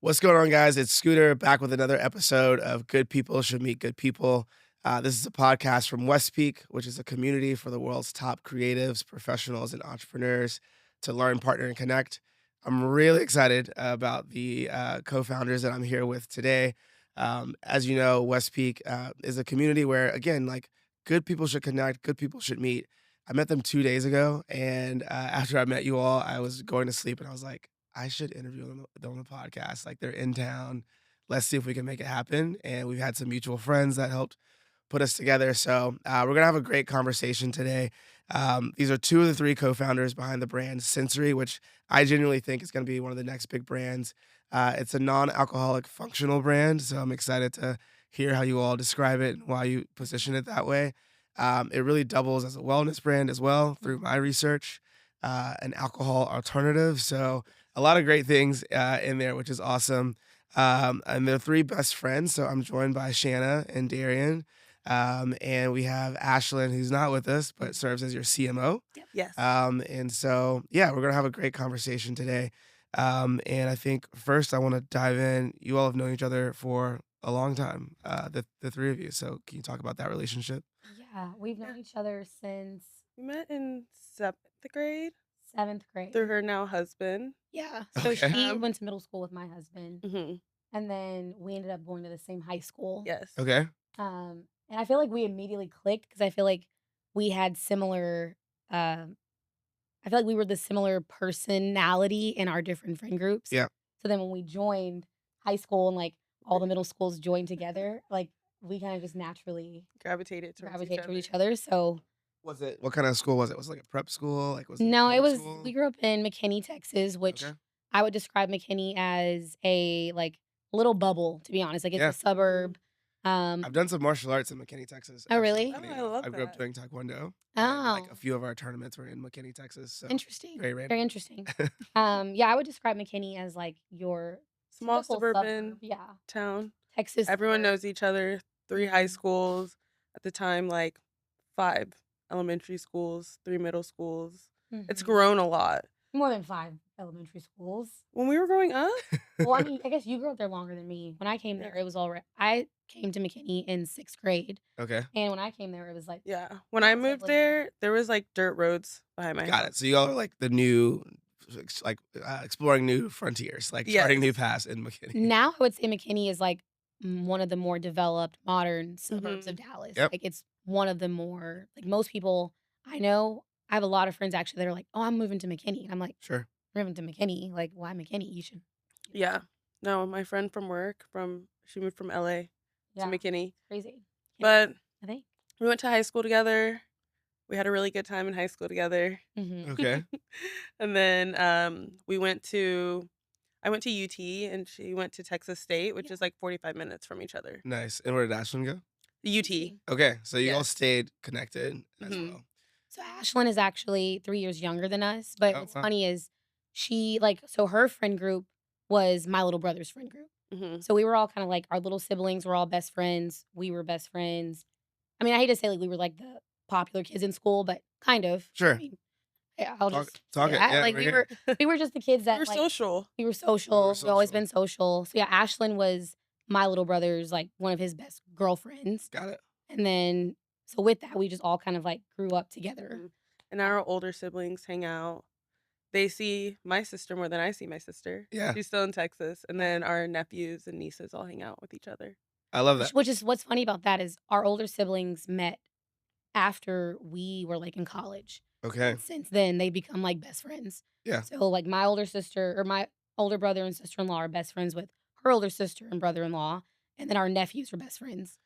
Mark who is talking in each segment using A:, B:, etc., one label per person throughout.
A: What's going on, guys? It's Scooter back with another episode of Good People Should Meet Good People. This is a podcast from West Peak, which is a community for the world's top creatives, professionals, and entrepreneurs to learn, partner, and connect. I'm really excited about the co founders that I'm here with today. As you know, West Peak is a community where, again, like good people should connect, good people should meet. I met them 2 days ago, and after I met you all, I was going to sleep and I was like, I should interview them on the podcast. Like they're in town. Let's see if we can make it happen. And we've had some mutual friends that helped put us together. So we're gonna have a great conversation today. These are two of the three co-founders behind the brand Sensori, which I genuinely think is gonna be one of the next big brands. It's a non-alcoholic functional brand, so I'm excited to hear how you all describe it and why you position it that way. It really doubles as a wellness brand as well through my research, an alcohol alternative. So a lot of great things in there, which is awesome. And they're three best friends. So I'm joined by Shanna and Darian. And we have Ashlyn, who's not with us, but serves as your CMO.
B: Yes.
A: And so, yeah, we're going to have a great conversation today. And I think first I want to dive in. You all have known each other for a long time, the three of you. So can you talk about that relationship?
C: Yeah, we've known
B: Yeah.
C: each other since
B: We met in 7th grade
C: 7th grade.
B: through her now husband.
C: Yeah, so
A: Okay.
C: she went to middle school with my husband,
B: hmm
C: and then we ended up going to the same high school.
B: Yes.
A: Okay.
C: And I feel like we immediately clicked because I feel like we had similar, um, I feel like we were the similar personality in our different friend groups.
A: Yeah.
C: So then when we joined high school and like all the middle schools joined together, like we kind of just naturally
B: Gravitated towards each
C: gravitate
B: other.
C: towards each other. So
A: What kind of school was it? Was it like a prep school? Like, was it
C: no, it
A: public
C: was
A: school?
C: we grew up in McKinney, Texas,
A: Okay.
C: which I would describe McKinney as a, like, little bubble, to be honest, like, it's
A: Yeah.
C: a suburb.
A: I've
C: Um
A: done some martial arts in McKinney, Texas,
C: Oh,
A: actually.
C: really?
B: Oh,
A: Funny
B: I
A: enough,
B: love
A: I grew up
B: that.
A: doing taekwondo, and like a
C: Oh,
A: few of our tournaments were in McKinney, Texas. So
C: interesting.
A: very
C: Very
A: random.
C: interesting. Yeah, I would describe McKinney as, like, your
B: Small
C: typical suburb,
B: suburban
C: yeah,
B: town.
C: Texas
B: Everyone
C: suburb.
B: knows each other. 3 high
C: Mhm,
B: schools at the time, like 5 elementary schools, 3 middle schools. It's
C: mhm.
B: grown a lot.
C: More than 5 elementary schools.
B: When we were growing up,
C: Well, I mean, I guess you grew up there longer than me. When I came
B: yeah,
C: there, it was alre I came to McKinney in 6th grade,
A: Okay,
C: and when I came there, it was, like,
B: yeah. When I moved
C: relatively.
B: there, there was like dirt roads behind my
A: got it.
B: house.
A: So y'all are like the new, like exploring new frontiers, like charting new
B: Yes.
A: paths in McKinney.
C: Now I would say McKinney is, like, one of the more developed modern suburbs of
B: hmm
C: Dallas.
A: Yep.
C: Like, it's one of the more like, most people I know I have a lot of friends actually that are like, "Oh, I'm moving to McKinney." And I'm like,
A: Sure.
C: "Moving to McKinney? Like, why McKinney? You should."
B: Yeah. No, my friend from work she moved from LA to
C: Yeah,
B: McKinney.
C: crazy. Can't
B: But
C: I think.
B: we went to high school together. We had a really good time in high school together.
C: Mhm.
A: Okay.
B: And then I went to UT and she went to Texas State, which
C: Yeah.
B: is like 45 minutes from each other.
A: Nice. And where did Ashlyn go?
B: UT.
A: Okay, so you all
B: Yes.
A: stayed connected as
B: hmm
A: well.
C: So Ashlyn is actually 3 years younger than us, but
A: Oh
C: what's
A: wow.
C: funny is she like so her friend group was my little brother's friend group.
B: hmm
C: So we were all kinda like our little siblings were all best friends. We were best friends. I mean, I hate to say like we were like the popular kids in school, but kind of. I
A: Sure.
C: mean, yeah, I'll
A: Talk
C: just say
A: talk it.
C: that.
A: Yeah,
C: Like
A: right here.
C: we were just the kids
B: We
C: that
B: were
C: like
B: social.
C: we were
A: We were
C: social. We always
A: social.
C: been social. So yeah, Ashlyn was my little brother's like one of his best girlfriends.
A: Got it.
C: And then so with that, we just all kind of like grew up together.
B: hmm And our older siblings hang out. They see my sister more than I see my sister.
A: Yeah,
B: She's still in Texas. And then our nephews and nieces all hang out with each other.
A: I love that.
C: Which is what's funny about that is our older siblings met after we were like in college.
A: Okay.
C: And since then they become like best friends.
A: Yeah.
C: So like my older sister or my older brother and sister-in-law are best friends with her older sister and brother-in-law. And then our nephews are best friends.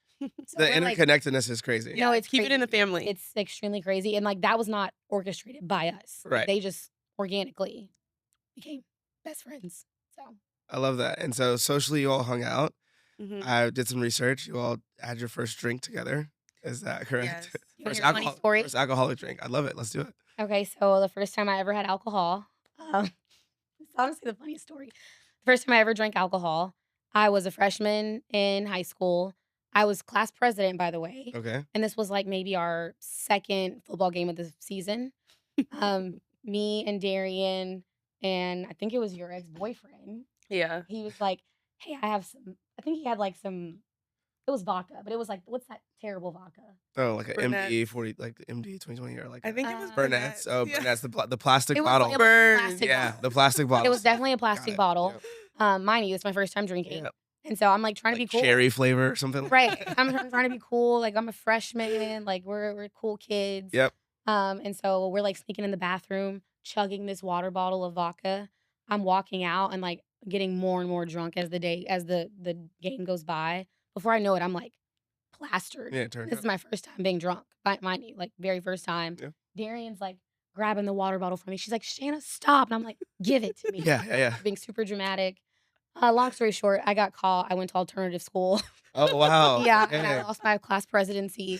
C: So
A: The
C: we're like,
A: interconnectedness is crazy.
C: no,
B: Yeah.
C: it's
B: Keep it in the
C: crazy.
B: family.
C: It's extremely crazy. And like that was not orchestrated by us. Like
A: Right.
C: they just organically became best friends. So
A: I love that. And so socially, you all hung out.
B: hmm
A: I did some research. You all had your first drink together. Is that correct?
B: Yes.
C: you want to hear a funny story?
A: First alcoholic drink. I love it. Let's do it.
C: Okay, so the first time I ever had alcohol, it's honestly the funniest story. The first time I ever drank alcohol, I was a freshman in high school. I was class president, by the way,
A: Okay.
C: and this was like maybe our second football game of the season. Me and Darian, and I think it was your ex boyfriend.
B: Yeah.
C: He was like, "Hey, I have some." I think he had like some. It was vodka, but it was like, what's that terrible vodka?
A: Oh, like a MD
B: Burnett's.
A: 40, like the MD 2020, or like
B: I
A: a
B: think it was
A: Burnett's.
B: Burnett's.
A: Oh,
B: Yeah.
A: Burnett's, the plastic
C: It
A: bottle.
C: was a
B: Burn.
C: plastic
A: Yeah,
C: bottle.
A: the plastic
C: It
A: bottle
C: was
A: stuff.
C: definitely a
A: Got
C: plastic
A: it.
C: bottle.
A: Yep.
C: Mind you, it's my first time drinking,
A: Yep.
C: and so I'm like trying to
A: Like
C: be cool.
A: cherry flavor or something.
C: Right. I'm trying to be cool. Like I'm a freshman. Like we're cool kids.
A: Yep.
C: And so we're like sneaking in the bathroom, chugging this water bottle of vodka. I'm walking out and like getting more and more drunk as the game goes by. Before I know it, I'm like plastered.
A: Yeah, turned
C: This
A: up.
C: is my first time being drunk. Mind you, like very first time.
A: Yeah.
C: Darian's like grabbing the water bottle from me. She's like, Shanna, stop. And I'm like, give it to me.
A: Yeah, yeah, yeah.
C: Being super dramatic. Long story short, I got caught. I went to alternative school.
A: Oh, wow.
C: Yeah, and I
A: Okay.
C: lost my class presidency.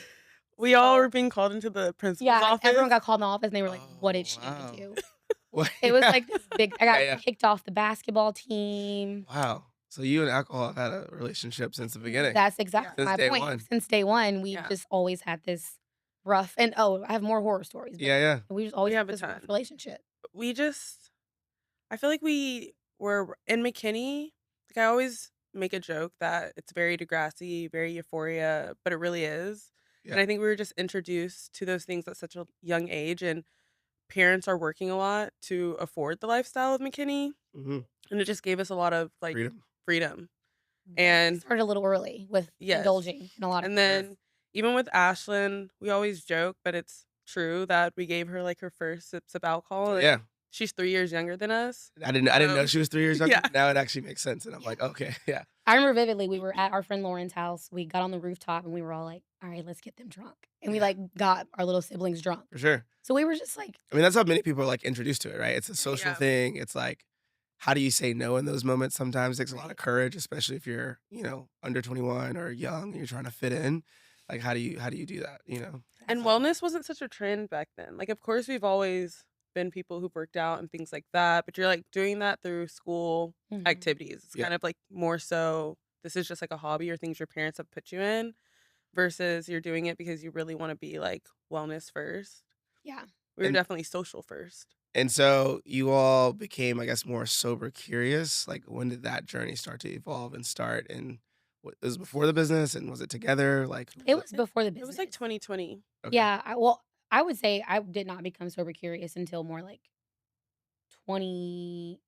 B: We all
C: So,
B: were being called into the principal's
C: yeah,
B: office.
C: everyone got called in the office and they were like, what did
A: Oh,
C: Shanna
A: wow.
C: do?
A: Well,
C: It was
A: yeah.
C: like this big, I
A: Yeah,
C: got
A: yeah.
C: kicked off the basketball team.
A: Wow. So you and alcohol have had a relationship since the beginning.
C: That's exactly
A: Since
C: my
A: day
C: point.
A: one.
C: Since day one, we've
B: Yeah.
C: just always had this rough, and I have more horror stories, but
A: Yeah, yeah.
C: we just always
B: We
C: had
B: have a
C: this rough
B: ton.
C: relationship.
B: We just, I feel like we were in McKinney. Like I always make a joke that it's very Degrassi, very Euphoria, but it really is. And
A: Yeah.
B: I think we were just introduced to those things at such a young age, and parents are working a lot to afford the lifestyle of McKinney,
A: Hmm.
B: and it just gave us a lot of like
A: Freedom.
B: freedom.
C: We
B: And
C: started a little early with
B: yes,
C: indulging in a lot of
B: and
C: things.
B: then even with Ashlyn, we always joke, but it's true that we gave her like her first sips of alcohol. And
A: Yeah.
B: she's 3 years younger than us.
A: I didn't know she was 3 years younger.
B: Yeah.
A: Now it actually makes sense, and I'm
C: Yeah.
A: like, okay, yeah.
C: I remember vividly, we were at our friend Lauren's house. We got on the rooftop and we were all like, all right, let's get them drunk. And we
A: Yeah.
C: like got our little siblings drunk.
A: For sure.
C: So we were just like,
A: I mean, that's how many people are like introduced to it, right? It's a social
B: Yeah.
A: thing. It's like, how do you say no in those moments? Sometimes it takes a lot of
C: Right.
A: courage, especially if you're, under 21 or young and you're trying to fit in. Like, how do you do that?
B: And wellness wasn't such a trend back then. Like, of course, we've always been people who've worked out and things like that, but you're like doing that through school
C: mhm.
B: activities. It's
A: Yeah.
B: kind of like more so this is just like a hobby or things your parents have put you in versus you're doing it because you really want to be like wellness first.
C: Yeah.
B: We were
A: And
B: definitely social first.
A: and so you all became, I guess, more sober curious. Like, when did that journey start to evolve and start? And what it was before the business, and was it together? Like,
C: It was
B: It,
C: before the
B: it
C: business.
B: was like 2020.
A: okay.
C: Yeah. I would say I did not become sober curious until more like 20.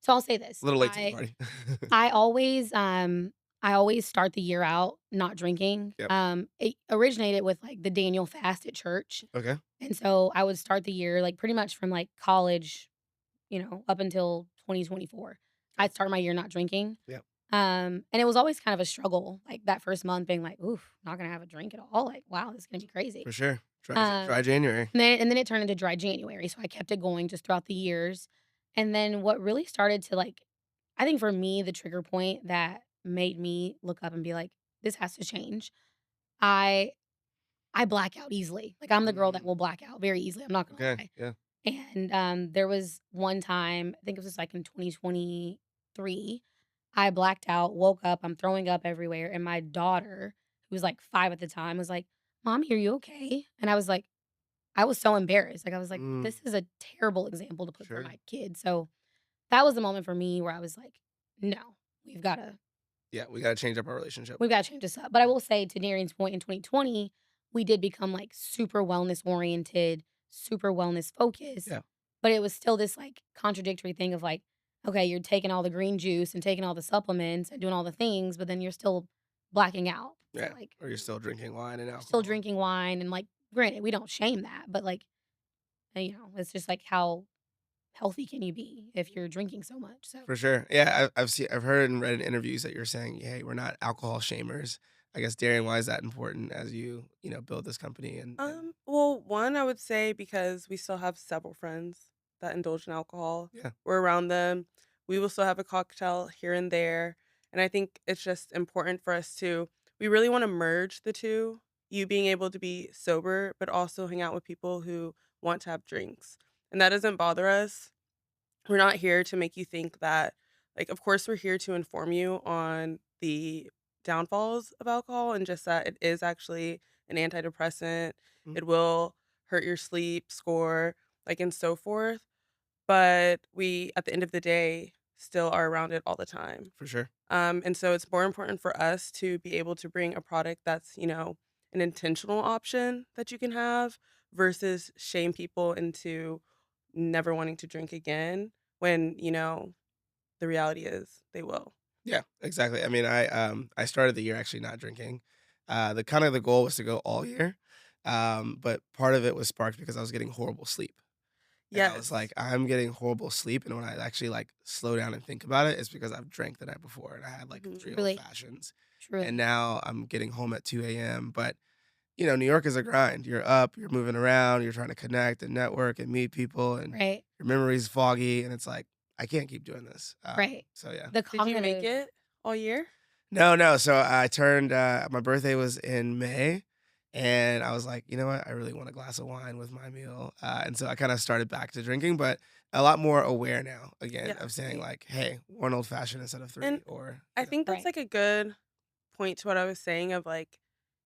C: So I'll say this.
A: A little late to the party.
C: I always start the year out not drinking.
A: Yep.
C: It originated with like the Daniel fast at church.
A: Okay.
C: And so I would start the year like pretty much from like college, up until 2024. I'd start my year not drinking.
A: Yep.
C: And it was always kind of a struggle, like that first month being like, oof, not gonna have a drink at all. Like, wow, this is gonna be crazy.
A: For sure.
C: Um,
A: Dry January.
C: and then it turned into dry January. So I kept it going just throughout the years. And then what really started to like, I think for me, the trigger point that made me look up and be like, this has to change. I I black out easily. Like I'm the girl that
A: Mm,
C: will black out very easily. I'm not gonna
A: okay.
C: lie.
A: Yeah.
C: And there was one time, I think it was like in 2023, I blacked out, woke up, I'm throwing up everywhere, and my daughter, who was like 5 at the time, was like, "Mommy, are you okay?" And I was like, I was so embarrassed. Like I was like,
A: Mm,
C: this is a terrible example to put for
A: sure.
C: my kid. So that was the moment for me where I was like, no, we've got to
A: Yeah, we gotta change up our relationship.
C: we've got to change this up. But I will say to Darian's point in 2020, we did become like super wellness oriented, super wellness focused.
A: Yeah.
C: But it was still this like contradictory thing of like, okay, you're taking all the green juice and taking all the supplements and doing all the things, but then you're still blacking out. So
A: Yeah.
C: like
A: Or you're still drinking wine and
C: you're still
A: alcohol.
C: drinking wine and like granted, we don't shame that, but like, it's just like how healthy can you be if you're drinking so much? So
A: For sure. Yeah, I've heard and read in interviews that you're saying, hey, we're not alcohol shamers. I guess, Darian, why is that important as you build this company and
B: Well, one, I would say because we still have several friends that indulge in alcohol.
A: yeah.
B: We're around them. We will still have a cocktail here and there. And I think it's just important for us to, we really want to merge the two. You being able to be sober, but also hang out with people who want to have drinks. And that doesn't bother us. We're not here to make you think that, like, of course, we're here to inform you on the downfalls of alcohol and just that it is actually an antidepressant.
A: Mm,
B: It will hurt your sleep score, like, and so forth. But we, at the end of the day, still are around it all the time.
A: For sure.
B: And so it's more important for us to be able to bring a product that's, an intentional option that you can have versus shame people into never wanting to drink again when, the reality is they will.
A: Yeah, exactly. I mean, I started the year actually not drinking. The goal was to go all year. But part of it was sparked because I was getting horrible sleep. And I was
B: Yes.
A: like, I'm getting horrible sleep. And when I actually like slow down and think about it, it's because I've drank the night before and I had like
B: Mhm.
A: three old
C: Truly,
A: fashions. And
C: truly.
A: now I'm getting home at 2 a.m. But New York is a grind. You're up, you're moving around, you're trying to connect and network and meet people, and
C: Right,
A: your memory's foggy. And it's like, I can't keep doing this.
C: right.
A: So yeah.
C: The
B: Did you make
C: cognitive
B: it all year?
A: No, no. So I turned my birthday was in May and I was like, you know what? I really want a glass of wine with my meal. And so I kind of started back to drinking, but a lot more aware now again
B: Yeah,
A: of saying
B: same.
A: like, hey, one old fashioned instead of
B: And
A: three or,
B: I think that's
C: right,
B: like a good point to what I was saying of like,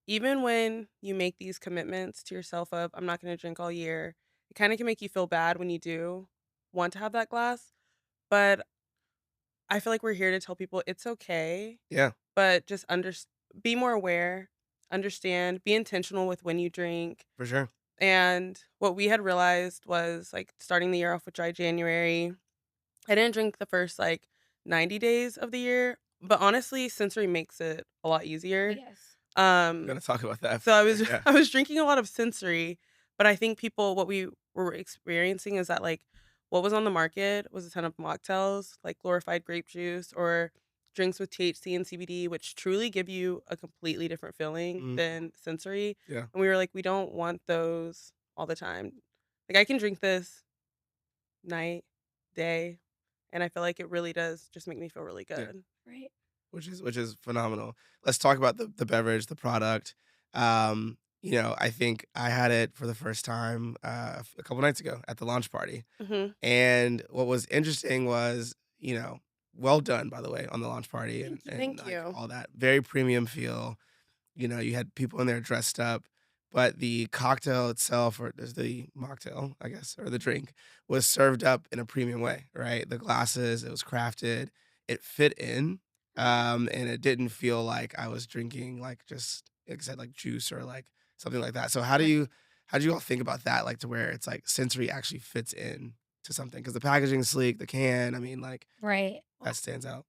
B: even when you make these commitments to yourself of, I'm not going to drink all year, it kind of can make you feel bad when you do want to have that glass. But I feel like we're here to tell people it's okay,
A: yeah,
B: but just be more aware, understand, be intentional with when you drink.
A: for sure.
B: And what we had realized was like starting the year off with dry January, I didn't drink the first like 90 days of the year, but honestly, sensory makes it a lot
C: oh,
B: easier.
C: yes.
A: We're
B: Um
A: going to talk about that for
B: so I
A: sure.
B: was
A: Yeah.
B: I was drinking a lot of sensory, but I think people what we were experiencing is that like what was on the market was a ton of mocktails, like glorified grape juice or drinks with THC and CBD, which truly give you a completely different feeling
A: Mm,
B: than sensory.
A: yeah.
B: And we were like, we don't want those all the time. Like I can drink this night, day, and I feel like it really does just make me feel really
A: Yeah.
B: good.
C: Right.
A: Which is phenomenal. Let's talk about the beverage, the product. I think I had it for the first time a couple nights ago at the launch party.
B: Mhm.
A: And what was interesting was, well done by the way on the launch party and
B: Thank you.
A: and
B: Thank
A: like
B: you.
A: all that. Very premium feel. You had people in there dressed up, but the cocktail itself, or there's the mocktail, I guess, or the drink, was served up in a premium way, right? The glasses, it was crafted, it fit in,
C: Right.
A: and it didn't feel like I was drinking like just like I said, like juice or like something like that. So
C: Right.
A: how do you all think about that? Like to where it's like sensory actually fits in to something? Because the packaging is sleek, the can, I mean, like
C: Right.
A: that stands out.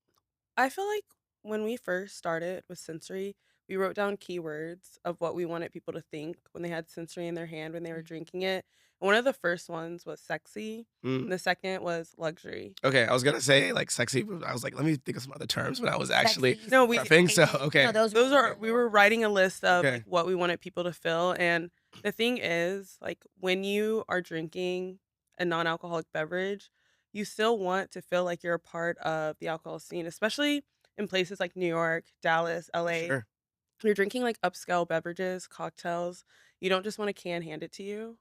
B: I feel like when we first started with sensory, we wrote down keywords of what we wanted people to think when they had sensory in their hand when they were
C: Mhm.
B: drinking it. And one of the first ones was sexy,
A: Mm.
B: and the second was luxury.
A: Okay, I was gonna say like sexy, but I was like, let me think of some other terms when I was actually
C: Sexy,
B: No, we
A: prepping. So
C: sophisticated. No,
A: okay,
C: those were
B: those
C: all
B: are
C: good
B: we were
C: words.
B: writing a list of like
A: okay,
B: what we wanted people to feel. And the thing is, like when you are drinking a non-alcoholic beverage, you still want to feel like you're a part of the alcohol scene, especially in places like New York, Dallas,
A: for
B: LA.
A: sure.
B: You're drinking, like, upscale beverages, cocktails, you don't just want a can handed to you,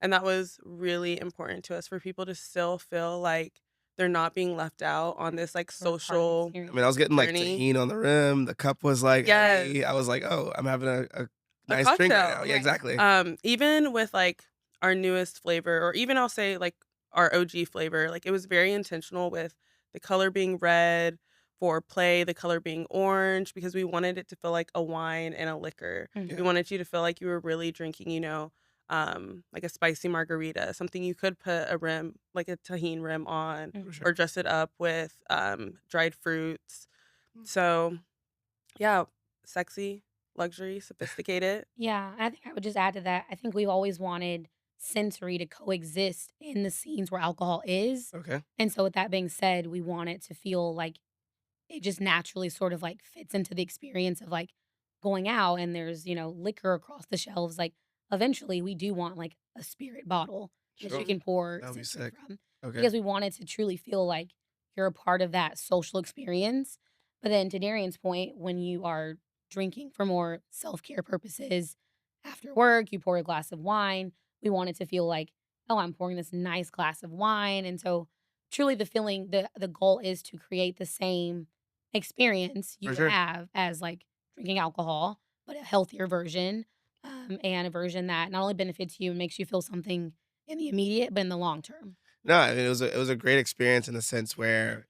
B: and that was really important to us for people to still feel like they're not being left out on
C: Right.
B: this, like,
C: We're part of the
B: social
A: I mean, I
C: experience.
A: was getting like
B: journey.
A: tahini on the rim. The cup was like
B: Yes,
A: heavy. I was like, oh, I'm having a
B: a
A: nice drink right now.
B: cocktail.
A: Yeah,
C: Right.
A: exactly.
B: Even with, like, our newest flavor or even I'll say, like, our OG flavor, like, it was very intentional with the color being red, for play, the color being orange, because we wanted it to feel like a wine and a liquor. We
A: Yeah,
C: Mhm.
B: wanted you to feel like you were really drinking, like a spicy margarita, something you could put a rim, like a tahine rim on,
A: for
C: Mhm.
A: sure.
B: or dress it up with, dried fruits.
A: Mm,
B: So, yeah, sexy, luxury, sophisticated.
C: Yeah, I think I would just add to that. I think we've always wanted sensory to coexist in the scenes where alcohol is.
A: okay,
C: And so with that being said, we want it to feel like it just naturally sort of like fits into the experience of like going out and there's, liquor across the shelves. Like eventually we do want like a spirit bottle that you
A: sure.
C: can
B: Mhm.
C: pour
A: That would be
C: sensory
A: sick.
C: from
A: Okay,
C: because we want it to truly feel like you're a part of that social experience. But then to Darian's point, when you are drinking for more self-care purposes after work, you pour a glass of wine. We want it to feel like, oh, I'm pouring this nice glass of wine. And so truly the goal is to create the same experience you
A: for
C: would
A: sure.
C: have as, like, drinking alcohol, but a healthier version, and a version that not only benefits you and makes you feel something in the immediate, but in the long term.
A: No, I mean, it was a great experience in the sense where,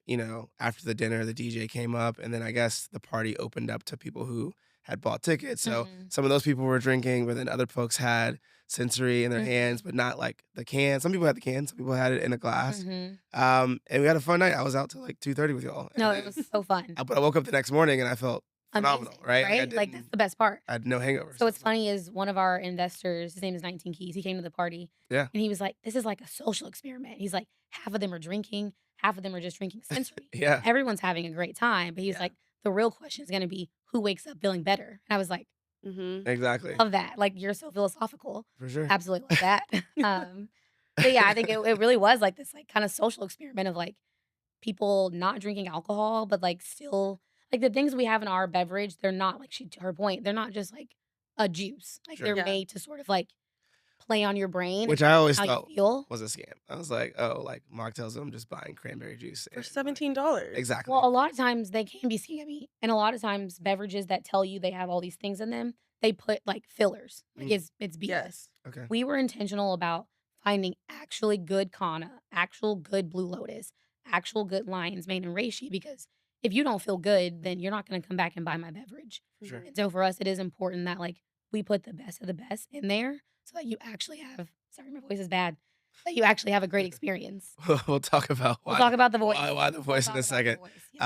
A: after the dinner, the DJ came up, and then I guess the party opened up to people who had bought tickets. So
C: Mhm.
A: some of those people were drinking, but then other folks had Sensory in their hands,
C: Mhm.
A: but not like the can. Some people had the can, some people had it in a glass.
C: Mhm.
A: And we had a fun night. I was out till like 2:30 with y'all, and
C: No, it
A: then
C: was so fun.
A: but I woke up the next morning and I felt phenomenal,
C: Amazing,
A: right? Like
C: right? Like, that's the best part.
A: I had no hangover.
C: So
A: So
C: what's funny is one of our investors, his name is 19 Keys, he came to the party,
A: yeah,
C: and he was like, "This is like a social experiment." He's like, "Half of them are drinking, half of them are just drinking Sensory.
A: yeah,
C: Everyone's having a great time." But he's
A: yeah,
C: like, "The real question is gonna be who wakes up feeling better." And I was like,
B: Mhm.
A: exactly,
C: "Love that. Like, you're so philosophical."
A: for sure.
C: Absolutely love that. But yeah, I think it really was like this, like, kinda social experiment of, like, people not drinking alcohol, but, like, still like, the things we have in our beverage, they're not like she to her point, they're not just, like, a juice. Like, they're
A: Sure.
B: Yeah.
C: made to sort of, like, play on your brain
A: Which
C: and
A: I always
C: how you
A: thought
C: feel.
A: was a scam. I was like, "Oh, like, mocktails, I'm just buying cranberry juice
B: For
A: and, like."
B: $17.
C: Well,
A: Exactly.
C: a lot of times they can be scammy, and a lot of times beverages that tell you they have all these things in them, they put, like, fillers. Like,
A: Mm,
C: it's BS.
B: Yes.
A: okay.
C: We were intentional about finding actually good Kana, actual good Blue Lotus, actual good Lion's Mane and Reishi, because if you don't feel good, then you're not gonna come back and buy my beverage.
A: For sure.
B: Mhm.
C: And so for us, it is important that, like, we put the best of the best in there so that you actually have sorry, my voice is bad, that you actually have a great experience.
A: We'll talk about
C: We'll talk about the voice.
A: why the
C: We'll
A: voice in
C: talk
A: a
C: about the
A: second.
C: voice. Yes.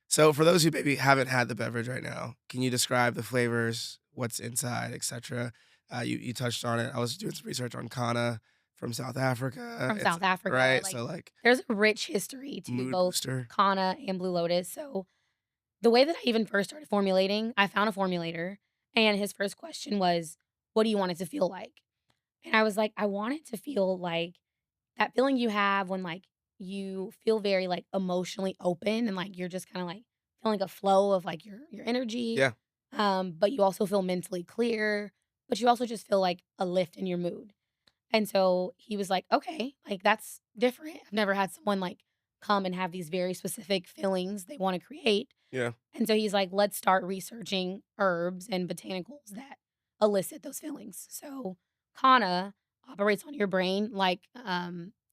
A: So for those who maybe haven't had the beverage right now, can you describe the flavors, what's inside, etc.? You touched on it. I was doing some research on Kana from South Africa.
C: From
A: It's
C: South Africa,
A: right.
C: like,
A: So like
C: there's a rich history to
A: mood
C: both
A: booster.
C: Kana and Blue Lotus. So, the way that I even first started formulating, I found a formulator, and his first question was, "What do you want it to feel like?" And I was like, "I want it to feel like that feeling you have when, like, you feel very, like, emotionally open and, like, you're just kinda, like, feeling a flow of, like, your energy,
A: Yeah.
C: but you also feel mentally clear, but you also just feel, like, a lift in your mood." And so he was like, "Okay, like, that's different. I've never had someone, like, come and have these very specific feelings they wanna create."
A: Yeah.
C: And so he's like, "Let's start researching herbs and botanicals that elicit those feelings." So Kanna operates on your brain like,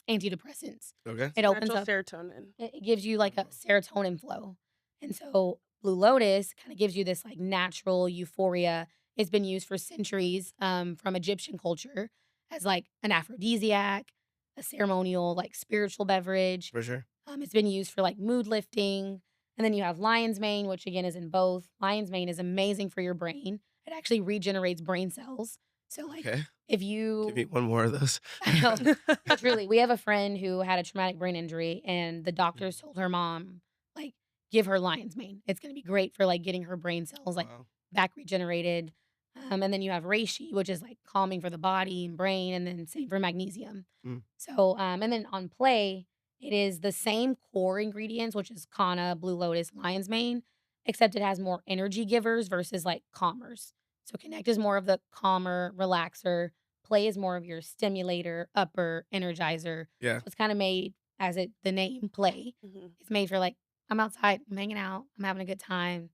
C: antidepressants.
A: Okay.
C: It
B: It's
C: opens
B: natural
C: up
B: serotonin.
C: it gives you, like, a
A: Oh,
C: serotonin flow. And so Blue Lotus kinda gives you this, like, natural euphoria. It's been used for centuries, from Egyptian culture as, like, an aphrodisiac, a ceremonial, like, spiritual beverage.
A: for sure.
C: It's been used for, like, mood lifting, and then you have lion's mane, which again is in both. Lion's mane is amazing for your brain. It actually regenerates brain cells. So, like,
A: Okay.
C: if
A: Give me
C: you
A: one more of those.
C: I know. No, truly, we have a friend who had a traumatic brain injury, and the doctors told her mom, like, "Give her lion's mane. It's gonna be great for, like, getting her brain cells, like,
A: Wow.
C: back regenerated." And then you have reishi, which is, like, calming for the body and brain, and then same for magnesium.
A: Mm,
C: So, and then on Play, it is the same core ingredients, which is Kanna, Blue Lotus, lion's mane, except it has more energy givers versus, like, calmers. So Connect is more of the calmer, relaxer. Play is more of your stimulator, upper, energizer.
A: yeah.
C: So it's kinda made as it the name Play.
B: Mhm.
C: It's made for, like, I'm outside, I'm hanging out, I'm having a good time,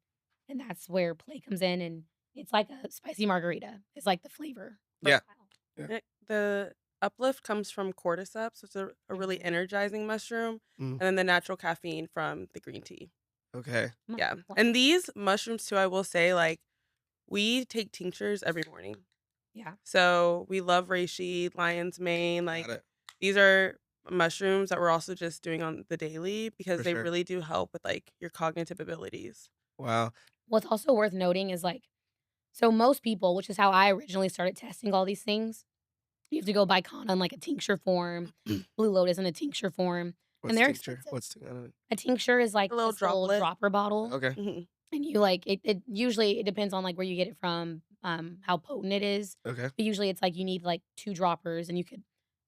C: and that's where Play comes in, and it's like a spicy margarita. It's like the flavor
A: Yeah.
C: profile.
A: Yeah.
B: The uplift comes from cordyceps, which is a really
C: Mhm.
B: energizing mushroom,
A: Mm,
B: and then the natural caffeine from the green tea.
A: okay.
B: Yeah,
C: Love
B: and
C: that.
B: these mushrooms too, I will say, like, we take tinctures every morning.
C: Yeah.
B: So, we love reishi, lion's mane,
A: Got
B: like,
A: it.
B: these are mushrooms that we're also just doing on the daily because
A: For
B: they
A: sure.
B: really do help with, like, your cognitive abilities.
A: Wow.
C: What's also worth noting is, like, so most people, which is how I originally started testing all these things, you have to go buy Kanna in, like, a tincture form, Blue Lotus in a tincture form, and
A: What's
C: they're
A: tincture?
C: expensive.
A: What's I don't
C: A tincture is
B: A
C: like
B: little
C: this little
B: droplet.
C: dropper bottle,
A: okay.
B: Mhm.
C: and you, like it usually it depends on, like, where you get it from, how potent it is,
A: Okay.
C: but usually it's, like, you need, like, 2 droppers, and you could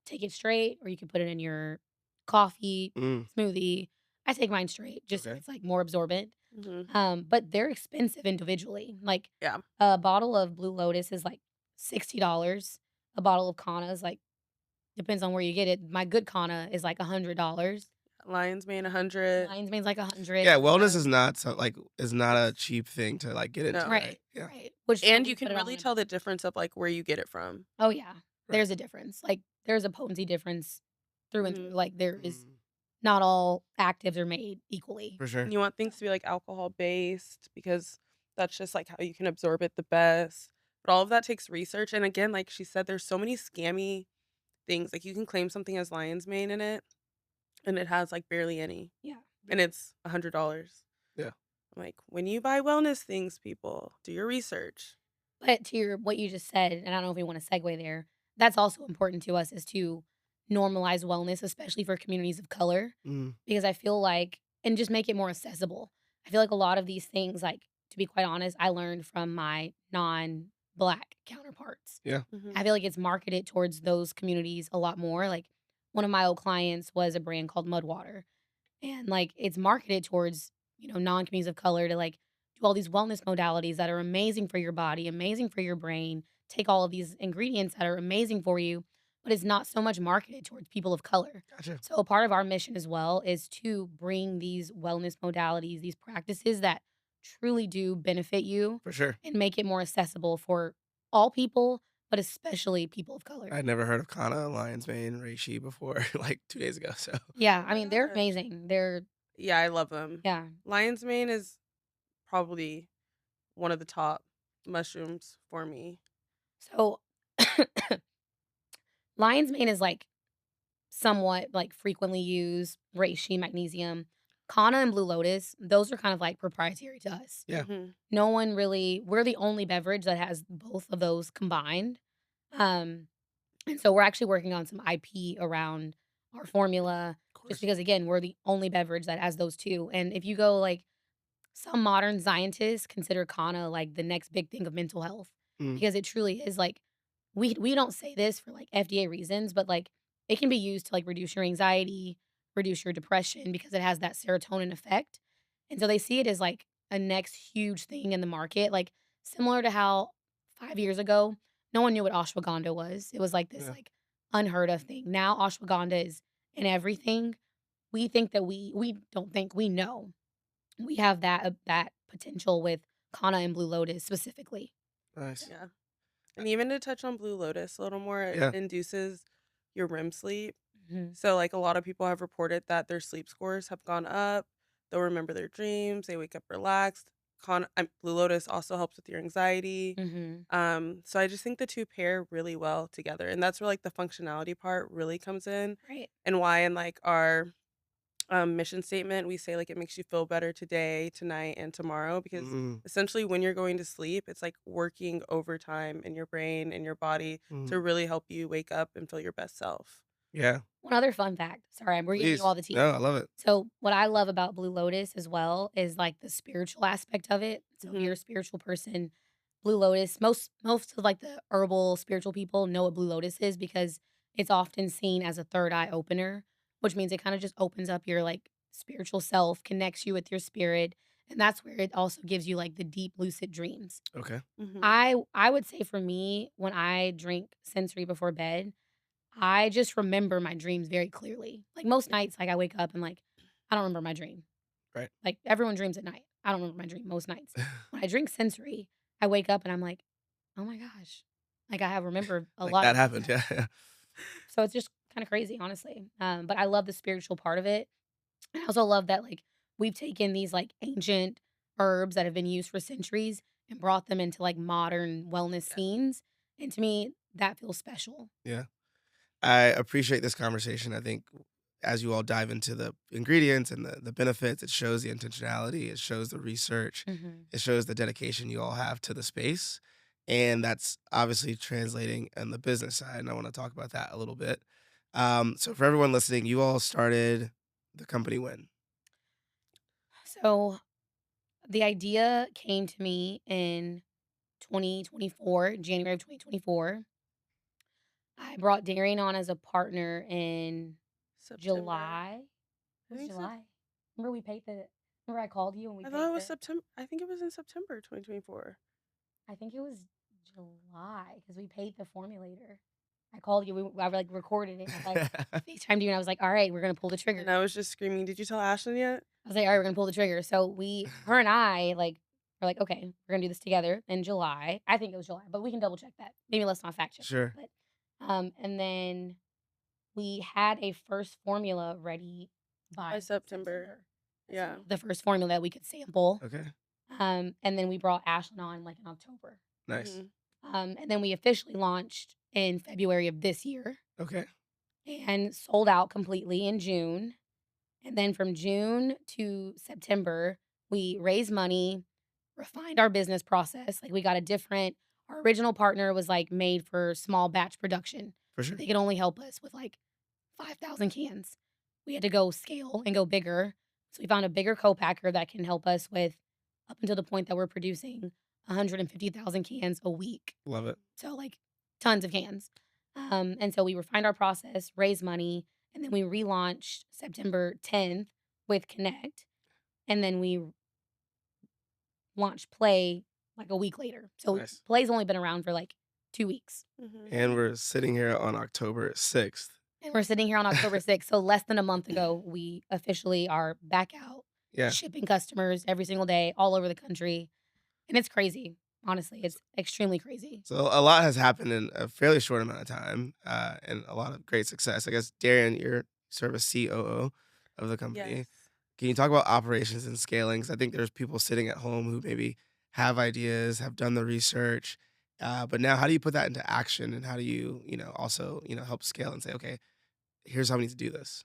C: take it straight, or you could put it in your coffee,
A: Mm,
C: smoothie. I take mine straight just so
A: okay.
C: it's, like, more absorbent,
B: Mhm.
C: but they're expensive individually. Like,
B: Yeah.
C: a bottle of Blue Lotus is, like, $60. A bottle of Kanna is, like depends on where you get it. My good Kanna is, like, $100.
B: Lion's mane 100.
C: Lion's Mane's, like, 100.
A: Yeah, wellness is
B: Um,
A: not is not a
B: it's
A: cheap thing to, like, get into,
B: no.
A: right?
C: Right,
A: Yeah.
C: right, which some
B: And you
C: people
B: can
C: put it
B: really
C: on.
B: tell the difference of, like, where you get it from.
C: Oh, yeah.
A: Right.
C: There's a difference. Like, there's a potency difference through and through.
B: Mhm.
C: Like there is
A: Mm,
C: not all actives are made equally.
A: for sure.
B: And you want
C: So
B: things to be, like, alcohol-based because that's just, like, how you can absorb it the best, but all of that takes research, and again, like she said, there's so many scammy things, like, you can claim something has lion's mane in it, and it has, like, barely any,
C: yeah.
A: Yeah.
B: and it's $100.
A: Yeah.
B: I'm like, when you buy wellness things, people, do your research.
C: But to your what you just said, and I don't know if we want to segue there, that's also important to us is to normalize wellness, especially for communities of color,
A: Mm,
C: because I feel like and just make it more accessible. I feel like a lot of these things, like to be quite honest, I learned from my non-black counterparts.
A: yeah.
C: I
B: Mhm.
C: feel like it's marketed towards those communities a lot more. Like one of my old clients was a brand called Mudwater. And, like, it's marketed towards, non-communities of color to, like, do all these wellness modalities that are amazing for your body, amazing for your brain, take all of these ingredients that are amazing for you, but it's not so much marketed towards people of color.
A: Gotcha.
C: So, a part of our mission as well is to bring these wellness modalities, these practices that truly do benefit you
A: For sure.
C: and make it more accessible for all people, but especially people of color.
A: I'd never heard of Kana, Lion's Mane, Reishi before like 2 days ago. So
C: Yeah,
B: Oh
C: I
B: my
C: mean, they're
B: gosh.
C: amazing. They're
B: Yeah, I love them.
C: yeah.
B: Lion's mane is probably one of the top mushrooms for me.
C: So lion's mane is, like, somewhat, like, frequently used, reishi, magnesium. Kanna and blue lotus, those are kind of, like, proprietary to us.
A: yeah,
B: Mhm.
C: No one really we're the only beverage that has both of those combined. Um, and so we're actually working on some IP around our formula
A: of
C: just
A: course.
C: because, again, we're the only beverage that has those 2, and if you go, like some modern scientists consider Kana like the next big thing of mental health
A: Mm,
C: because it truly is like we don't say this for like FDA reasons, but like it can be used to like reduce your anxiety, reduce your depression because it has that serotonin effect. And so they see it as like a next huge thing in the market, like similar to how 5 years ago no one knew what ashwagandha was. It was like this
A: yeah.
C: like unheard of thing. Now ashwagandha is in everything. We think that we don't think we know we have that potential with Kana and Blue Lotus specifically. So
A: Nice.
B: Yeah.
A: Uh,
B: And even to touch on Blue Lotus a little more, it
A: Yeah.
B: induces your REM sleep.
C: mhm,
B: So, like, a lot of people have reported that their sleep scores have gone up. They'll remember their dreams. They wake up relaxed. Blue Lotus also helps with your anxiety.
C: mhm,
B: So I just think the two pair really well together, and that's where like the functionality part really comes in,
C: right.
B: and why in like our mission statement, we say like it makes you feel better today, tonight, and tomorrow because
A: Mm,
B: essentially when you're going to sleep, it's like working overtime in your brain and your body
A: mm,
B: to really help you wake up and feel your best self.
A: yeah.
C: One other fun fact, sorry, we're giving you
A: Please.
C: all the tea.
A: No, I love it.
C: So, what I love about Blue Lotus as well is, like, the spiritual aspect of it. So, if you're a
B: Hmm.
C: spiritual person, Blue Lotus most of, like, the herbal spiritual people know what Blue Lotus is because it's often seen as a third eye opener, which means it kinda just opens up your, like, spiritual self, connects you with your spirit, and that's where it also gives you, like, the deep lucid dreams.
A: Okay.
B: Hmm.
C: I would say for me, when I drink Sensory before bed, I just remember my dreams very clearly. Like, most nights, like, I wake up and, like, I don't remember my dream.
A: Right.
C: Like, everyone dreams at night. I don't remember my dream most nights. When I drink Sensory, I wake up and I'm like, "Oh my gosh." Like, I have remember a
A: Like
C: lot
A: that
C: of
A: happened.
C: details.
A: Yeah. Yeah.
C: So it's just kinda crazy, honestly. But I love the spiritual part of it. I also love that, like, we've taken these, like, ancient herbs that have been used for centuries and brought them into, like, modern wellness
B: Yeah.
C: scenes, and to me, that feels special.
A: Yeah. I appreciate this conversation. I think as you all dive into the ingredients and the benefits, it shows the intentionality, it shows the research,
C: Mhm.
A: it shows the dedication you all have to the space. And that's obviously translating on the business side. And I want to talk about that a little bit. So, for everyone listening, you all started the company when?
C: So, the idea came to me in 2024, January of 2024. I brought Darian on as a partner in
B: September.
C: July. It
B: I
C: was
B: think so.
C: July. Remember we paid the remember I called you and we
B: I thought
C: paid
B: it was
C: the
B: September. I think it was in September 2024.
C: I think it was July because we paid the formulator. I called you. I like recorded it. I FaceTimed you and I was like, all right, we're gonna pull the
B: And
C: trigger.
B: I was just screaming, "Did you tell Ashlyn yet?"
C: I was like, all right, we're gonna pull the trigger. So her and I, like, were like, okay, we're gonna do this together in July. I think it was July, but we can double check that. Maybe let's not fact check that.
A: Sure.
C: But and then we had a first formula ready
B: By
C: by
B: September.
C: September.
B: Yeah.
C: The first formula that we could sample.
A: Okay.
C: And then we brought Ashlyn on like in October.
A: Nice.
B: Mhm.
C: And then we officially launched in February of this year
A: Okay.
C: and sold out completely in June. And then from June to September, we raised money, refined our business process. Like we got a different, our original partner was like made for small batch production.
A: For sure.
C: They could only help us with like 5,000 cans. We had to go scale and go bigger. So we found a bigger co-packer that can help us with up until the point that we're producing 150,000 cans a week.
A: Love it.
C: So like tons of cans. And so we refined our process, raised money, and then we relaunched September 10th with Connect. And then we launched Play like a week later. So
A: Nice.
C: Play's only been around for like 2 weeks.
B: Mhm.
A: And we're sitting here on October 6th.
C: And we're sitting here on October 6th. So less than a month ago, we officially are back out
A: Yeah.
C: shipping customers every single day all over the country. And it's crazy. Honestly, it's extremely crazy.
A: So a lot has happened in a fairly short amount of time, and a lot of great success. I guess Darean, you're sort of a COO of the company.
B: Yes.
A: Can you talk about operations and scaling? 'Cause I think there's people sitting at home who maybe have ideas, have done the research, but now how do you put that into action, and how do you, also, help scale and say, okay, here's how we need to do this.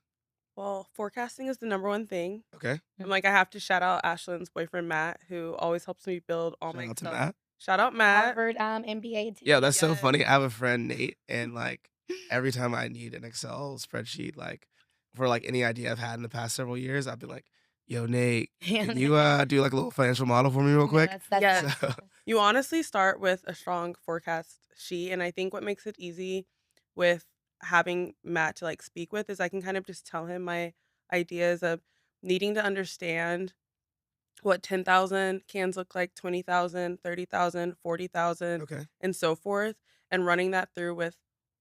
B: Well, forecasting is the number one thing.
A: Okay,
B: I'm like, I have to shout out Ashlyn's boyfriend, Matt, who always helps me build all my
A: shout out to
B: Excel.
A: Matt.
B: Shout out, Matt.
C: Harvard MBA too.
A: Yeah, that's so
B: Yes.
A: funny. I have a friend, Nate, and like every time I need an Excel spreadsheet, like for like any idea I've had in the past several years, I've been like, yo, Nate, can you do like a little financial model for me real
C: No,
A: quick?
C: that's
B: Yes.
A: So
B: You honestly start with a strong forecast sheet. And I think what makes it easy with having Matt to like speak with is I can kind of just tell him my ideas of needing to understand what 10,000 cans look like, 20,000, 30,000, 40,000,
A: okay,
B: and so forth, and running that through with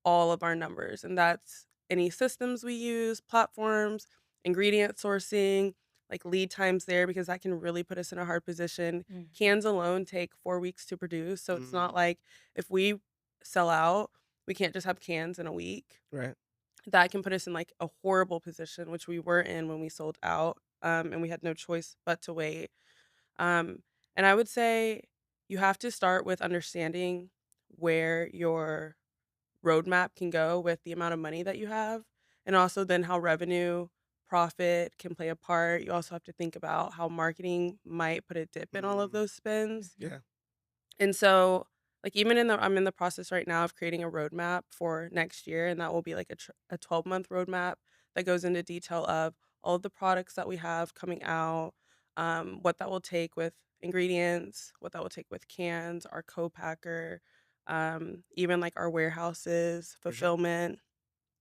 B: all of our numbers. And that's any systems we use, platforms, ingredient sourcing, like lead times there, because that can really put us in a hard position.
C: Mhm.
B: Cans alone take 4 weeks to produce. So it's not
A: mm,
B: like if we sell out, we can't just have cans in a week.
A: right,
B: That can put us in like a horrible position, which we were in when we sold out. And we had no choice but to wait. um, and I would say you have to start with understanding where your roadmap can go with the amount of money that you have, and also then how revenue, profit can play a part. You also have to think about how marketing might put a dip in all of
A: mm,
B: those spends.
C: Mhm.
A: yeah,
B: And so, like, even in the I'm in the process right now of creating a roadmap for next year, and that will be like a 12-month roadmap that goes into detail of all of the products that we have coming out, what that will take with ingredients, what that will take with cans, our co-packer, even like our warehouses,
A: for sure,
B: fulfillment.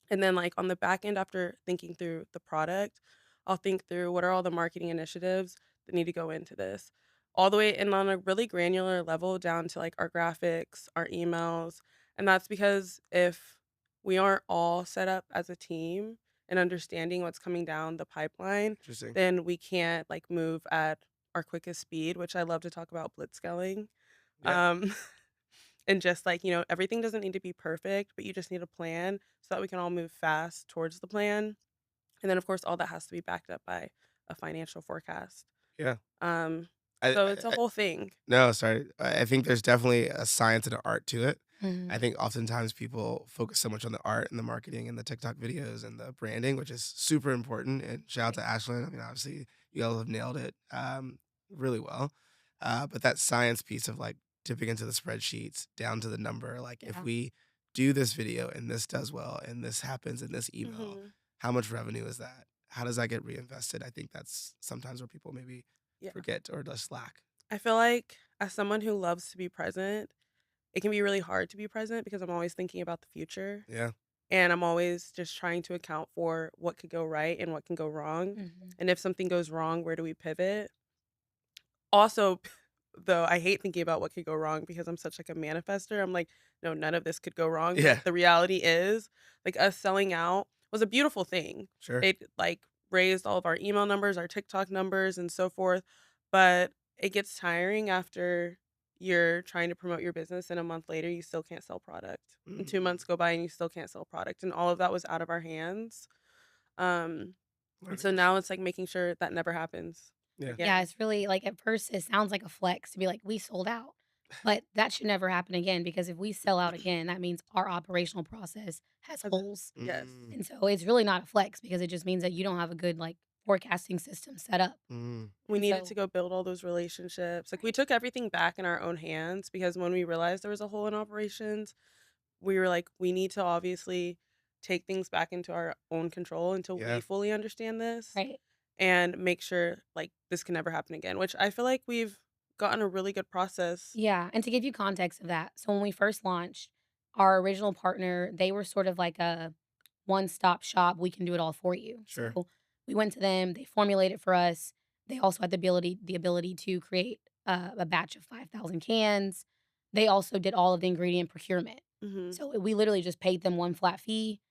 B: And then, like, on the back end, after thinking through the product, I'll think through what are all the marketing initiatives that need to go into this, all the way and on a really granular level down to like our graphics, our emails. And that's because if we aren't all set up as a team and understanding what's coming down the pipeline,
A: interesting,
B: then we can't like move at our quickest speed, which I love to talk about blitzscaling.
A: yeah,
B: Um, and just like, everything doesn't need to be perfect, but you just need a plan so that we can all move fast towards the plan. And then, of course, all that has to be backed up by a financial forecast.
A: yeah.
B: Um,
A: I,
B: so it's a
A: I,
B: whole thing.
A: No, sorry. I think there's definitely a science and an art to it. I
C: Mhm.
A: think oftentimes people focus so much on the art and the marketing and the TikTok videos and the branding, which is super important. And shout out to Ashlyn. I mean, obviously, you all have nailed it really well. But that science piece of like dipping into the spreadsheets down to the number, like if
C: Yeah.
A: we do this video and this does well and this happens in this email,
B: Hmm.
A: how much revenue is that? How does that get reinvested? I think that's sometimes where people maybe
B: Yeah.
A: forget or just slack.
B: I feel like as someone who loves to be present, it can be really hard to be present because I'm always thinking about the future.
A: Yeah.
B: And I'm always just trying to account for what could go right and what can go wrong.
C: Mhm.
B: And if something goes wrong, where do we pivot? Also, though, I hate thinking about what could go wrong because I'm such like a manifester. I'm like, no, none of this could go wrong. But
A: Yeah.
B: like the reality is, like us selling out was a beautiful thing.
A: Sure.
B: It like raised all of our email numbers, our TikTok numbers, and so forth. But it gets tiring after you're trying to promote your business and a month later you still can't sell product. And 2 months
A: Mm,
B: go by and you still can't sell product, and all of that was out of our hands. Um, and
A: learning
B: so
A: for
B: now
A: sure.
B: it's like making sure that never happens
A: Yeah.
C: Yeah,
B: again.
C: it's really like at first it sounds like a flex to be like, we sold out. But that should never happen again because if we sell out again, that means our operational process has
B: As a
C: holes.
B: yes.
A: Mm,
C: And so it's really not a flex because it just means that you don't have a good like forecasting system set up.
A: mm,
B: We
C: And
B: needed to
C: so,
B: go build all those relationships. Like, we
C: right.
B: took everything back in our own hands because when we realized there was a hole in operations, we were like, "We need to obviously take things back into our own control until we
A: yeah.
B: fully understand this
C: Right.
B: and make sure, like, this can never happen again," which I feel like we've gotten a really good process.
C: Yeah, and to give you context of that, so when we first launched, our original partner, they were sort of like a one-stop shop, we can do it all for you.
A: Sure.
C: So we went to them, they formulated for us. They also had the ability to create a batch of 5,000 cans. They also did all of the ingredient procurement.
B: Mhm.
C: So we literally just paid them one flat fee.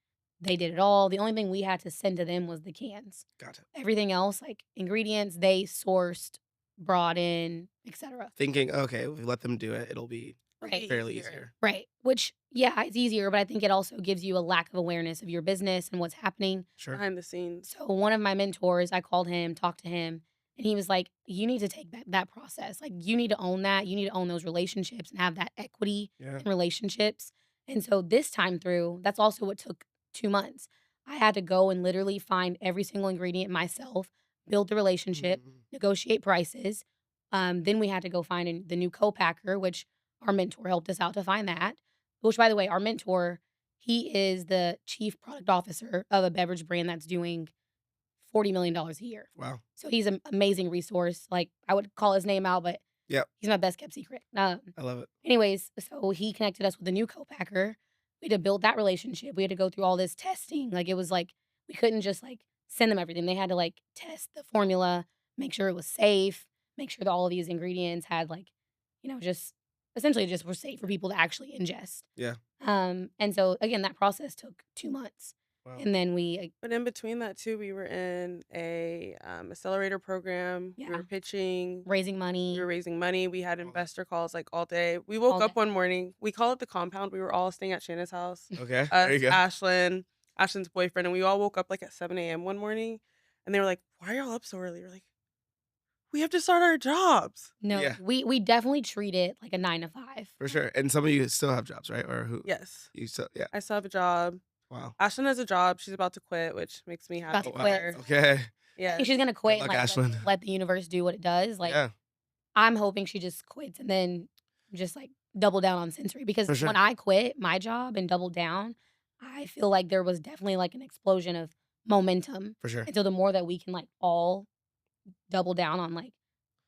C: They did it all. The only thing we had to send to them was the cans.
A: Gotcha.
C: Everything else, like ingredients, they sourced, brought in, etc.
A: Thinking, okay, if we let them do it, it'll be
B: It'll
C: Right.
B: be
A: fairly
B: easier.
A: easier.
C: Right. Which, yeah, it's easier, but I think it also gives you a lack of awareness of your business and what's happening.
A: Sure.
B: Behind the scenes.
C: So one of my mentors, I called him, talked to him, and he was like, "You need to take that process. Like you need to own that. You need to own those relationships and have that equity
A: Yeah.
C: in relationships." And so this time through, that's also what took 2 months. I had to go and literally find every single ingredient myself, build the relationship,
A: Mm,
C: negotiate prices. Then we had to go find the new co-packer, which our mentor helped us out to find that. Which, by the way, our mentor, he is the chief product officer of a beverage brand that's doing $40 million a year.
A: wow.
C: So he's an amazing resource. Like I would call his name out, but
A: Yep.
C: he's my best kept secret.
A: I love it.
C: Anyways, so he connected us with a new co-packer. We had to build that relationship. We had to go through all this testing. Like it was like we couldn't just like send them everything. They had to like test the formula, make sure it was safe, make sure that all of these ingredients had like, just essentially just were safe for people to actually ingest.
A: Yeah.
C: And so again, that process took 2 months.
A: Wow.
C: And then we
B: But in between that too, we were in a, accelerator program. We were
C: yeah,
B: pitching.
C: raising
B: We were
C: money
B: raising money. We had
A: All that.
B: investor calls, like, all day. We woke
C: all day.
B: up one morning. We call it the compound. We were all staying at Shanna's house.
A: Okay. There you
B: Us,
A: go.
B: Ashlyn's boyfriend, and we all woke up, like, at 7 a.m. one morning, and they were like, "Why are y'all up so early?" We're like, "We have to start our jobs."
C: No,
A: Yeah,
C: we definitely treat it like a 9 to 5.
A: for sure. And some of you still have jobs, right? Or who
B: Yes.
A: you still? Yeah.
B: I still have a job.
A: Wow.
B: Ashlyn has a job. She's about to quit, which makes me
C: She's about
B: happy
C: to
A: Oh
B: for
A: wow.
C: quit.
B: her.
A: Okay.
C: I think she's
B: Yes.
C: gonna
A: Good
C: quit and,
A: luck,
C: like,
A: Ashlyn.
C: let the universe do what it does. Like,
A: Yeah,
C: I'm hoping she just quits and then just, like, double down on Sensory because
A: for
C: when
A: sure.
C: I quit my job and doubled down, I feel like there was definitely, like, an explosion of momentum.
A: For sure.
C: And so the more that we can, like, all double down on, like,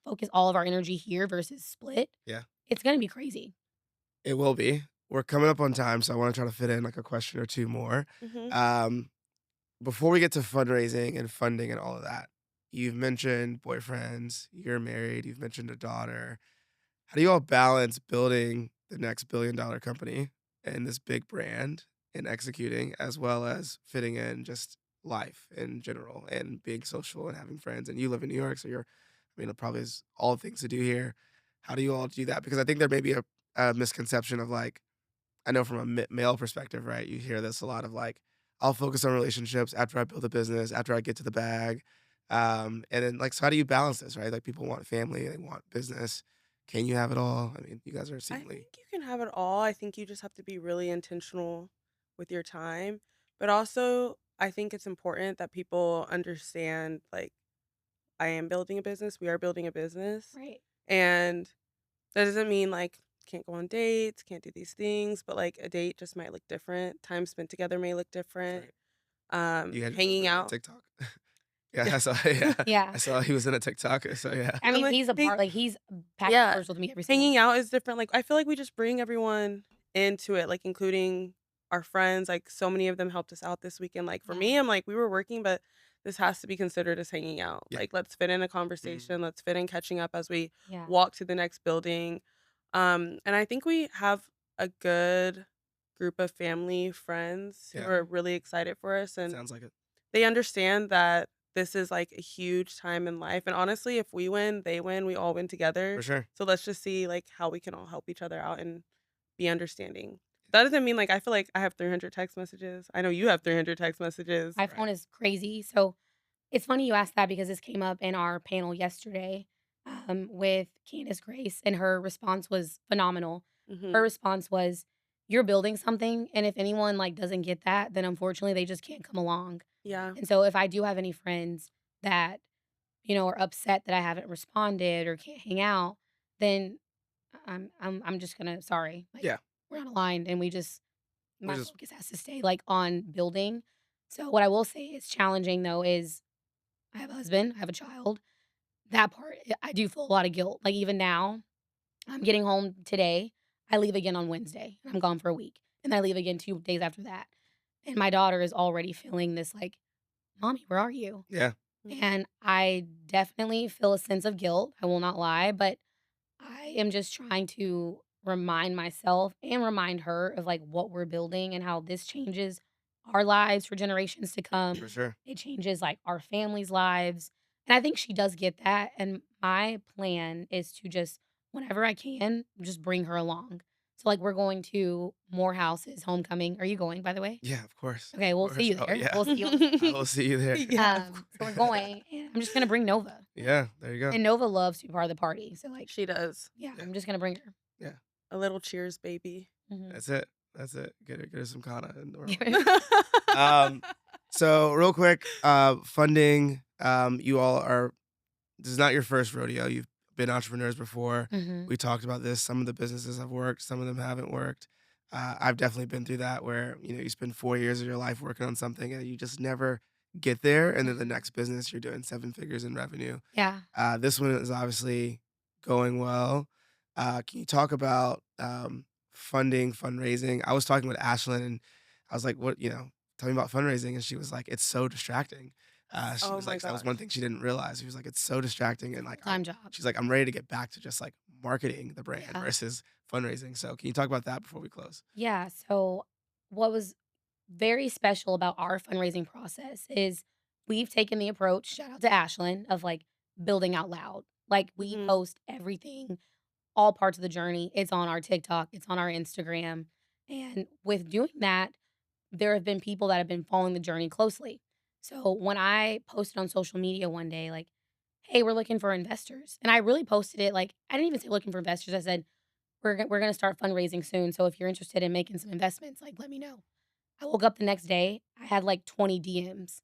C: focus all of our energy here versus split,
A: Yeah.
C: it's gonna be crazy.
A: It will be. We're coming up on time, so I want to try to fit in like a question or two more.
B: Mhm.
A: Um, Before we get to fundraising and funding and all of that, you've mentioned boyfriends, you're married, you've mentioned a daughter. How do you all balance building the next billion-dollar company and this big brand and executing as well as fitting in just life in general and being social and having friends? And you live in New York, so I mean, it probably is all things to do here. How do you all do that? Because I think there may be a misconception of like, I know from a male perspective, right? You hear this a lot of like, I'll focus on relationships after I build a business, after I get to the bag. And then like, so how do you balance this, right? Like people want family, they want business. Can you have it all? I mean, you guys are
B: I
A: seemingly
B: think you can have it all. I think you just have to be really intentional with your time. But also, I think it's important that people understand, like, I am building a business. We are building a business.
C: Right.
B: And that doesn't mean, like, can't go on dates, can't do these things, but like a date just might look different. Time spent together may look
A: that's
B: different.
A: right. You had your
B: Hanging
A: husband on
B: out.
A: TikTok. Yeah, I saw. Yeah,
C: Yeah.
A: I saw he was in a TikTok. So yeah,
C: I
B: And
C: mean,
B: like,
C: he's a
B: hang,
C: part like, he's packed
B: yeah,
C: lunch with me every single
B: hanging
C: day.
B: out is different. Like, I feel like we just bring everyone into it, like, including our friends. Like, so many of them helped us out this weekend. Like, for
C: Yeah.
B: me, I'm like, we were working, but this has to be considered as hanging out.
A: yeah.
B: Like, let's fit in a
A: Mhm.
B: conversation. Let's fit in catching up as we
C: Yeah.
B: walk to the next building. And I think we have a good group of family friends who
A: Yeah,
B: are really excited for us, and
A: sounds like it.
B: they understand that this is like a huge time in life. And honestly, if we win, they win, we all win
A: For
B: together.
A: sure.
B: So let's just see like how we can all help each other out and be understanding. That doesn't mean like I feel like I have 300 text messages. I know you have 300 text messages.
C: My
A: Right.
C: phone is crazy. So it's funny you asked that because this came up in our panel yesterday with Candace Grace, and her response was phenomenal. Her
B: Mhm.
C: response was, "You're building something, and if anyone like doesn't get that, then unfortunately they just can't come along."
B: Yeah.
C: And so if I do have any friends that are upset that I haven't responded or can't hang out, then I'm just gonna sorry, like
A: Yeah.
C: we're not aligned, and
A: Which
C: my
A: is
C: focus has to stay like on building. So what I will say is challenging though is I have a husband, I have a child. That part, I do feel a lot of guilt. Like, even now, I'm getting home today. I leave again on Wednesday, and I'm gone for a week, and I leave again 2 days after that. And my daughter is already feeling this, like, "Mommy, where are you?"
A: yeah.
B: Mhm.
C: And I definitely feel a sense of guilt, I will not lie, but I am just trying to remind myself and remind her of like what we're building and how this changes our lives for generations to come.
A: For sure.
C: It changes like our families' lives. And I think she does get that. And my plan is to just, whenever I can, just bring her along. So, like, we're going to Morehouse's homecoming. Are you going, by the way?
A: Yeah, of course.
C: Okay,
A: Of
C: we'll see
A: course.
C: you
A: Oh
C: there.
A: yeah.
C: We'll see
A: I
C: you.
A: will see you there.
B: Yeah, of
C: So, we're
B: course.
C: going, and I'm just going to bring Nova.
A: Yeah, there you go.
C: And Nova loves to be part of the party. So, like,
B: She does.
C: yeah,
A: Yeah.
C: I'm just going to bring her.
A: Yeah.
B: A little cheers, baby.
C: Mhm.
A: That's it. That's it. Get her some kana and we're all
C: Yeah.
A: good. Um, so real quick, funding. You all are this is not your first rodeo. You've been entrepreneurs before.
C: Mhm.
A: We talked about this. Some of the businesses have worked, some of them haven't worked. I've definitely been through that where, you spend 4 years of your life working on something and you just never get there. And then the
C: Mhm.
A: next business, you're doing 7 figures in revenue.
C: Yeah.
A: This one is obviously going well. Can you talk about funding, fundraising? I was talking with Ashlyn and I was like, tell me about fundraising. And she was like, it's so distracting. She
B: Oh
A: was
B: my
A: like, that was one
B: gosh.
A: thing she didn't realize. She was like, it's so distracting.
C: It's a
A: And like,
C: full-time job.
A: she's like, I'm ready to get back to just like marketing the brand
C: Yeah.
A: versus fundraising. So can you talk about that before we close?
C: Yeah, so what was very special about our fundraising process is we've taken the approach, shout out to Ashlyn, of, like, building out loud. Like, we
B: Mhm.
C: post everything, all parts of the journey. It's on our TikTok, it's on our Instagram, and with doing that, there have been people that have been following the journey closely. So when I posted on social media one day, like, "Hey, we're looking for investors," and I really posted it, like, I didn't even say looking for investors, I said, we're gonna start fundraising soon, so if you're interested in making some investments, like, let me know." I woke up the next day, I had, like, 20 DMs.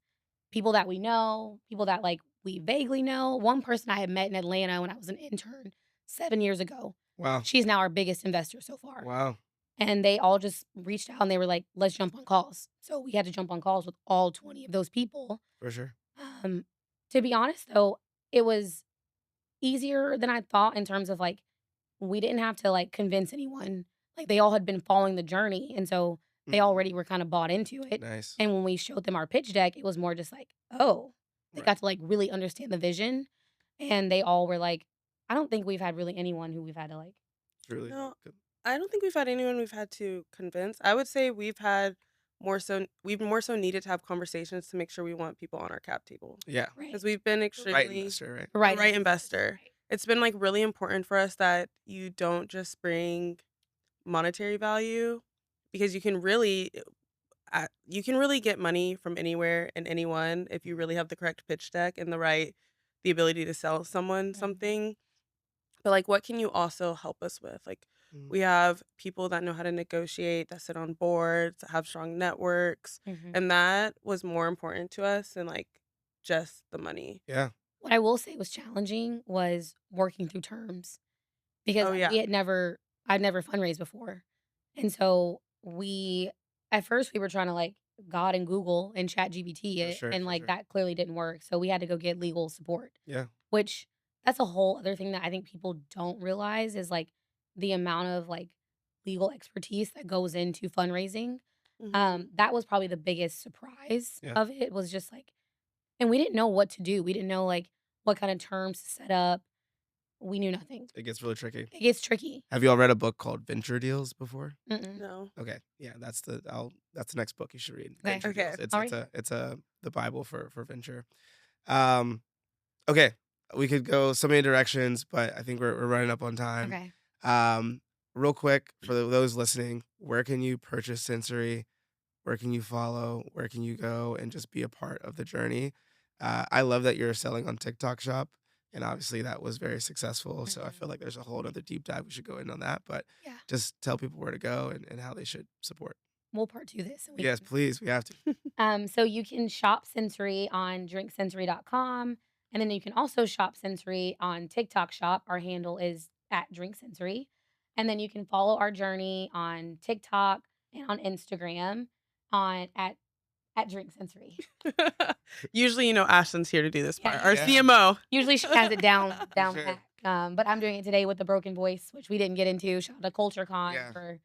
C: People that we know, people that, like, we vaguely know. One person I had met in Atlanta when I was an intern 7 years ago.
A: Wow.
C: She's now our biggest investor so far.
A: Wow.
C: And they all just reached out and they were like, "Let's jump on calls." So we had to jump on calls with all 20 of those people.
A: For sure.
C: Um, to be honest, though, it was easier than I thought in terms of, like, we didn't have to, like, convince anyone. Like, they all had been following the journey, and so they
A: Mhm.
C: already were kinda bought into it,
A: Nice.
C: and when we showed them our pitch deck, it was more just like, "Oh." They
A: Right.
C: got to, like, really understand the vision, and they all were like I don't think we've had really anyone who we've had to, like
A: Truly.
B: No,
A: Good.
B: I don't think we've had anyone we've had to convince. I would say we've more so needed to have conversations to make sure we want people on our cap table
A: Yeah.
C: Right.
B: because we've been
A: The right
B: extremely
A: investor, right?
B: the
C: Right
B: right
C: investors,
B: investor.
C: right.
B: It's been like really important for us that you don't just bring monetary value because you can really get money from anywhere and anyone if you really have the correct pitch deck and the ability to sell someone
C: Mhm,
B: something. But, like, what can you also help us with? Like,
A: Mm.
B: we have people that know how to negotiate, that sit on boards, that have strong networks,
C: mhm.
B: and that was more important to us than, like, just the money.
A: Yeah.
C: What I will say was challenging was working through terms because
B: Oh, yeah.
C: I'd never fundraised before, and so at first, we were trying to, like, God and Google and ChatGPT
A: For
C: it,
A: sure.
C: and,
A: For
C: like,
A: sure.
C: that clearly didn't work, so we had to go get legal support,
A: Yeah.
C: which that's a whole other thing that I think people don't realize is, like, the amount of, like, legal expertise that goes into fundraising.
B: Mhm.
C: That was probably the biggest surprise
A: Yeah.
C: of it was just, like and we didn't know what to do. We didn't know, like, what kinda terms to set up. We knew nothing.
A: It gets really tricky.
C: It gets tricky.
A: Have you all read a book called Venture Deals before?
C: Mm-mm.
B: No.
A: Okay. Yeah, that's the next book you should read.
C: Okay.
A: Venture
B: Okay.
A: Deals. It's
C: I'll
A: it's
C: read
A: a
C: it.
A: it's a the Bible for venture. Um, okay, we could go so many directions, but I think we're running up on time.
C: Okay.
A: Um, Real quick for those listening, where can you purchase Sensory? Where can you follow? Where can you go and just be a part of the journey? I love that you're selling on TikTok Shop, and obviously that was very successful. So I
C: Mhm.
A: feel like there's a whole other deep dive we should go in on that. But
C: Yeah.
A: just tell people where to go and how they should support.
C: We'll part 2 this so we
A: Yes,
C: can
A: please. We have to.
C: so you can shop Sensory on drinksensory.com, and then you can also shop Sensory on TikTok Shop. Our handle is at drinksensory. And then you can follow our journey on TikTok and on Instagram on at drinksensory.
B: Usually, Ashlyn's here to do this
C: Yeah,
B: part, our
A: Yeah,
B: CMO.
C: usually she has it down
A: for
C: down
A: sure.
C: pat. But I'm doing it today with the broken voice, which we didn't get into. Shout out to CultureCon
A: Yeah.
C: for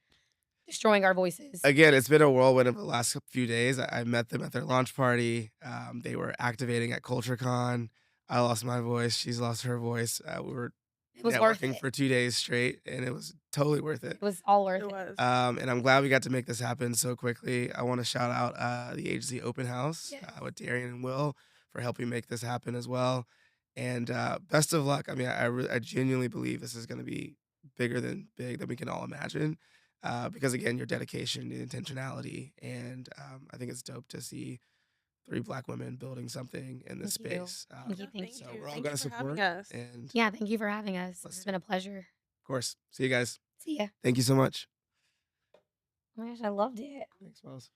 C: destroying our voices.
A: Again, it's been a whirlwind of the last few days. I met them at their launch party. They were activating at CultureCon. I lost my voice. She's lost her voice. We were
C: It was worth
A: networking
C: it.
A: for 2 days straight, and it was totally worth it.
C: It was all
B: It
C: worth it.
B: was.
A: And I'm glad we got to make this happen so quickly. I want to shout out the agency Open House
C: Yes.
A: with Darean and Will for helping make this happen as well. And best of luck. I mean, I genuinely believe this is going to be bigger than big than we can all imagine. Because again, your dedication, the intentionality, and I think it's dope to see 3 Black women building something in this
C: Thank you.
A: space.
C: Thank you,
B: Yeah,
C: thank
B: thank
A: So
C: you.
B: you.
A: we're all
B: Thank
A: going
B: you
A: to
B: for having
A: support,
B: us.
A: and
C: Yeah, thank you for having us. This
A: let's
C: has
A: do
C: been
A: it.
C: a pleasure.
A: Of course. See you guys.
C: See ya.
A: Thank you so much.
C: Oh my gosh, I loved it.
A: Thanks, Miles.